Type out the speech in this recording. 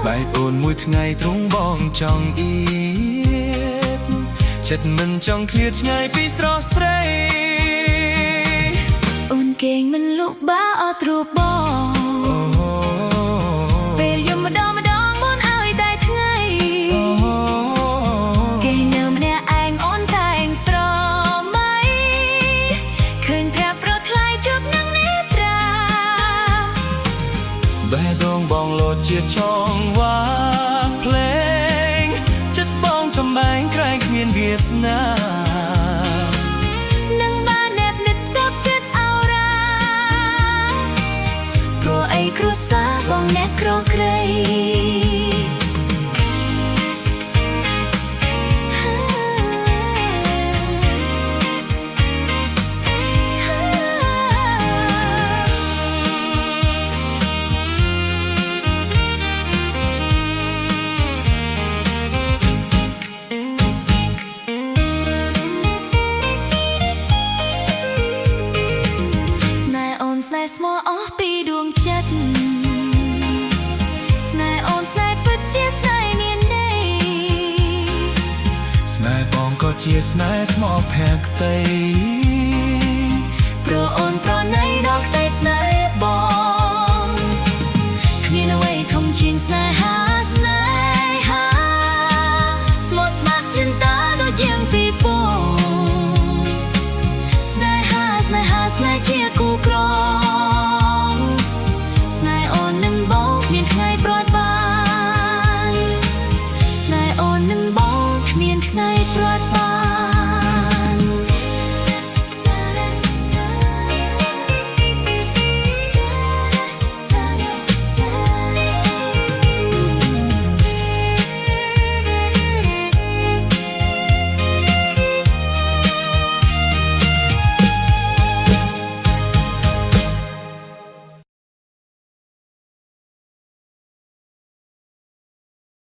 បែកអូនមួយថ្ងៃទ្រង់បងចង់អៀតចិត្តមិនចង់ឃ្លាតឆ្ងាយពីស្រស់ស្រីអូនគេងមិនលុកបាអត់ទ្រូបបងពេលយំម្ដងមុនឲ្យតែថ្ងៃគេនៅម្នាក់ឯងអូនតែងស្រមៃឃើញប្រាប់ប្រថ្លៃជប់នឹងនេត្រាបេះដូងបងលោតជាចងវ៉ាភ្លេងចិត្តបងចំបែងក្រែងគ្មានវាសនានឹងបានណែបនិតតបចិត្តអោរាព្រោះអីគ្រួសារបងអ្នកក្រក្រៃស្មោះអស់ពីដួងចិត្តស្នេហ៍អូនស្នេហ៍ពិតជាស្នេហ៍មានន័យស្នេហ៍បងក៏ជាស្នេហ៍ស្មោះភក្តីព្រោះអូនប្រណីដល់ខ្ទៃស្នេហ៍បងគ្មានអ្វីធំជាងស្នេហា